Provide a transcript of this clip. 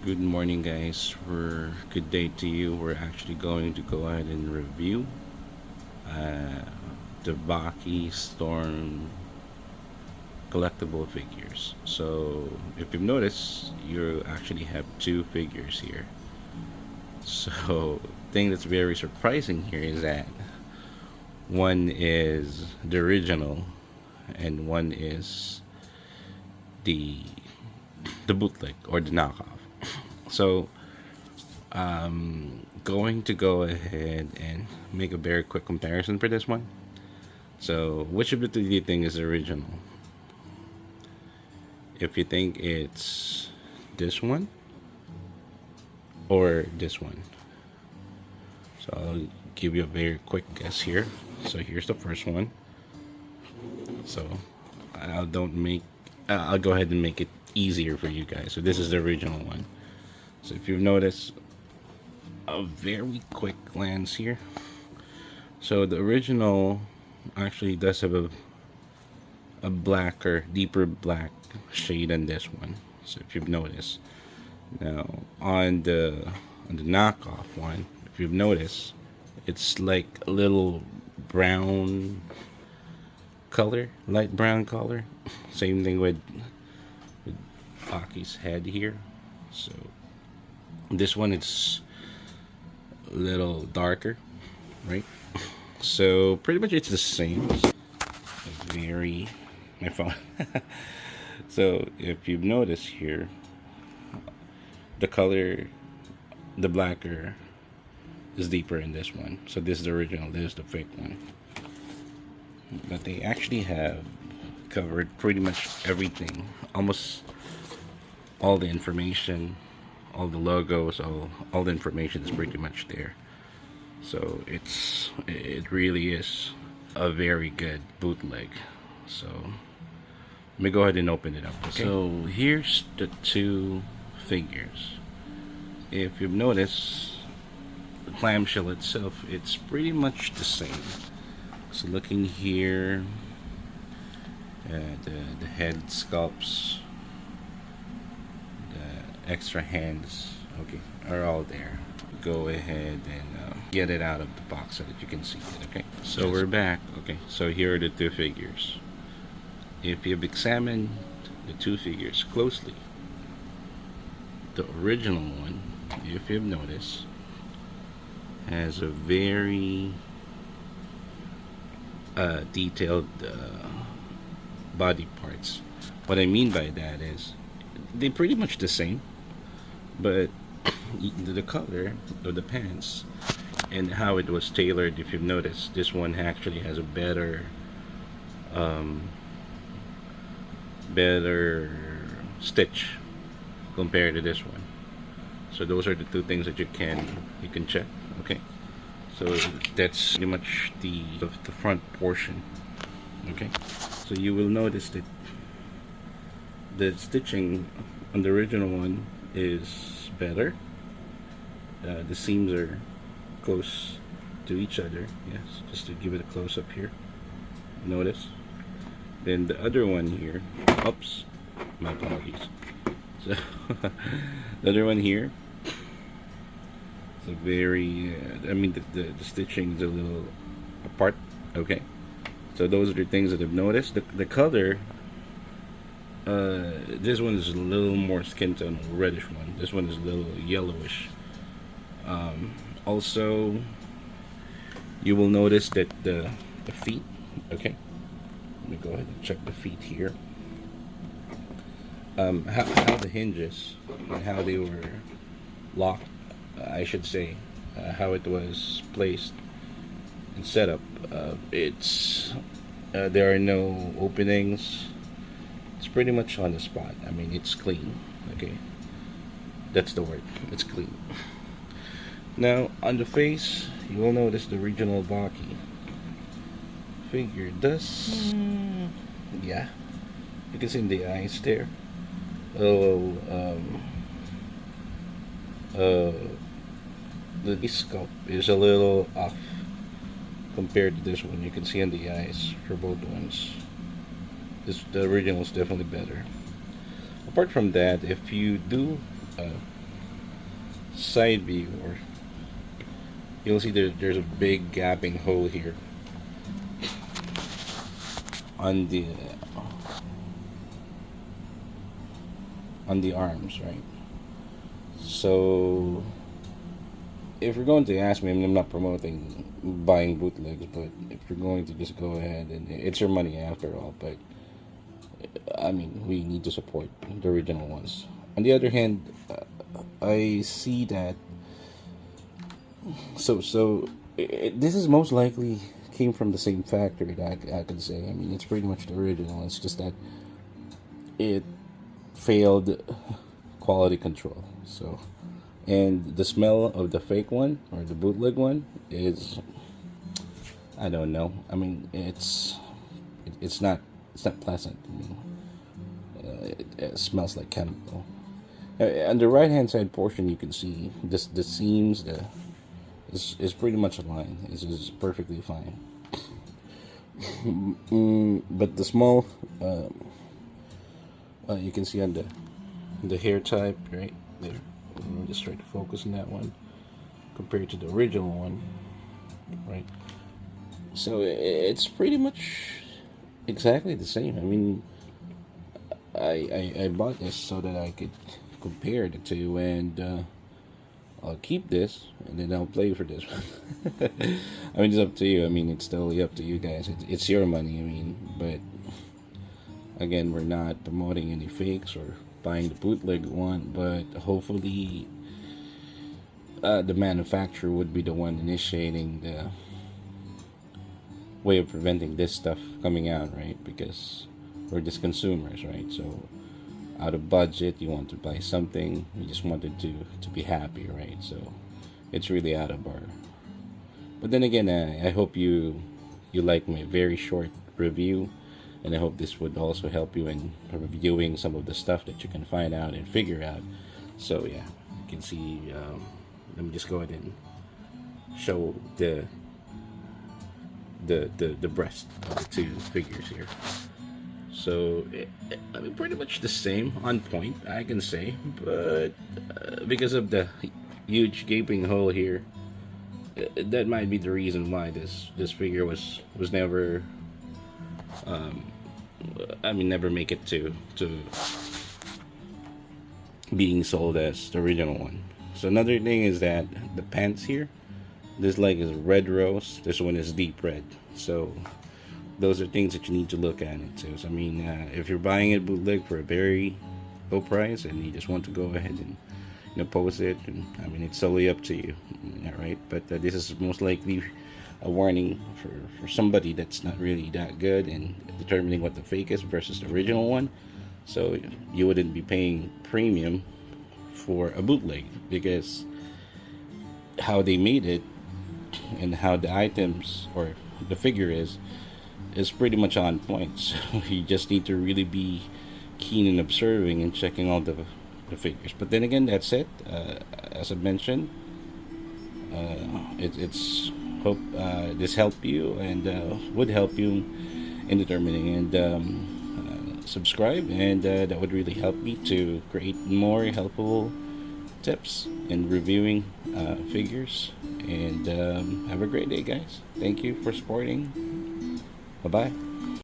Good morning, guys. Good day to you. We're actually going to go ahead and review uh, the Baki Storm collectible figures. So, if you've noticed, you actually have two figures here. So, thing that's very surprising here is that one is the original, and one is the the bootleg or the knockoff. So, going to go ahead and make a very quick comparison for this one. So, which of the two do you think is the original? If you think it's this one or this one. So, I'll give you a very quick guess here. So, here's the first one. So, I'll don't make I'll go ahead and make it easier for you guys. So, this is the original one. So, if you've noticed, a very quick glance here. So the original actually does have a blacker, deeper black shade than this one. So if you've noticed, now on the knockoff one, if you've noticed, it's like a little brown color, light brown color. Same thing with Baki's head here. So this one it's a little darker, right? So pretty much it's the same. Very my phone. So if you've noticed here, the color, the blacker is deeper in this one. So this is the original, this is the fake one. But they actually have covered pretty much everything, almost all the information, all the logos, all the information is pretty much there. So it really is a very good bootleg. So let me go ahead and open it up. Okay? So here's the two figures. If you've noticed, the clamshell itself, it's pretty much the same. So looking here, the head sculpts, the extra hands, okay, are all there. Go ahead and get it out of the box so that you can see it. Okay, so yes, we're back. Okay, so here are the two figures. If you've examined the two figures closely, the original one, if you've noticed, has a very detailed body parts. What I mean by that is they're pretty much the same, but the color of the pants and how it was tailored, if you've noticed, this one actually has a better stitch compared to this one. So those are the two things that you can check. Okay, so that's pretty much the front portion. Okay, so you will notice that the stitching on the original one is better. The seams are close to each other. Yes, just to give it a close up here. Notice. Then the other one here. Oops, my apologies. So the other one here. It's a very. I mean, the stitching is a little apart. Okay. So those are the things that I've noticed. The color. This one is a little more skin tone, reddish one. This one is a little yellowish. Also, you will notice that the feet. Okay, let me go ahead and check the feet here. How the hinges and how they were locked, I should say, how it was placed and set up. It's there are no openings. It's pretty much on the spot. I mean, it's clean. Okay, that's the word. It's clean. Now, on the face, you will notice the original Baki figure does, yeah, you can see in the eyes there. Oh, the sculpt is a little off compared to this one. You can see in the eyes for both ones. The original is definitely better. Apart from that, if you do side view, or you'll see there's a big gapping hole here on the arms, right? So if you're going to ask me, I mean, I'm not promoting buying bootlegs, but if you're going to just go ahead, and it's your money after all, but I mean, we need to support the original ones. On the other hand, I see that. This is most likely came from the same factory that I could say. I mean, it's pretty much the original. It's just that it failed quality control. So, and the smell of the fake one or the bootleg one is, I don't know. I mean, it's not pleasant. I mean, it smells like chemical. On the right hand side portion, you can see this the seams. Is pretty much aligned. Is perfectly fine. But the small, you can see on the hair type right there. Let me just try to focus on that one compared to the original one, right? So it's pretty much exactly the same. I mean, I bought this so that I could compare the two, and I'll keep this and then I'll play for this one. I mean, it's up to you. I mean, it's totally up to you guys. It's your money. I mean, but again, we're not promoting any fakes or buying the bootleg one, but hopefully the manufacturer would be the one initiating the way of preventing this stuff coming out, right? Because we're just consumers, right? So out of budget, you want to buy something, you just wanted to be happy, right? So it's really out of our. But then again, I hope you like my very short review, and I hope this would also help you in reviewing some of the stuff that you can find out and figure out. So yeah, you can see. Let me just go ahead and show the breast of the two figures here. So, I mean, pretty much the same, on point, I can say, but because of the huge gaping hole here, that might be the reason why this figure was never, I mean, never make it to being sold as the original one. So another thing is that the pants here, this leg is red rose, this one is deep red. So those are things that you need to look at it too. So, I mean, if you're buying it bootleg for a very low price and you just want to go ahead and post it, and I mean, it's solely up to you, all right? But this is most likely a warning for somebody that's not really that good in determining what the fake is versus the original one. So you wouldn't be paying premium for a bootleg, because how they made it and how the items or the figure is pretty much on point. So you just need to really be keen in observing and checking all the figures. But then again, that's it. As I mentioned, it's hope this helped you and would help you in determining, and subscribe, and that would really help me to create more helpful tips in reviewing figures. And have a great day, guys. Thank you for supporting. Bye bye.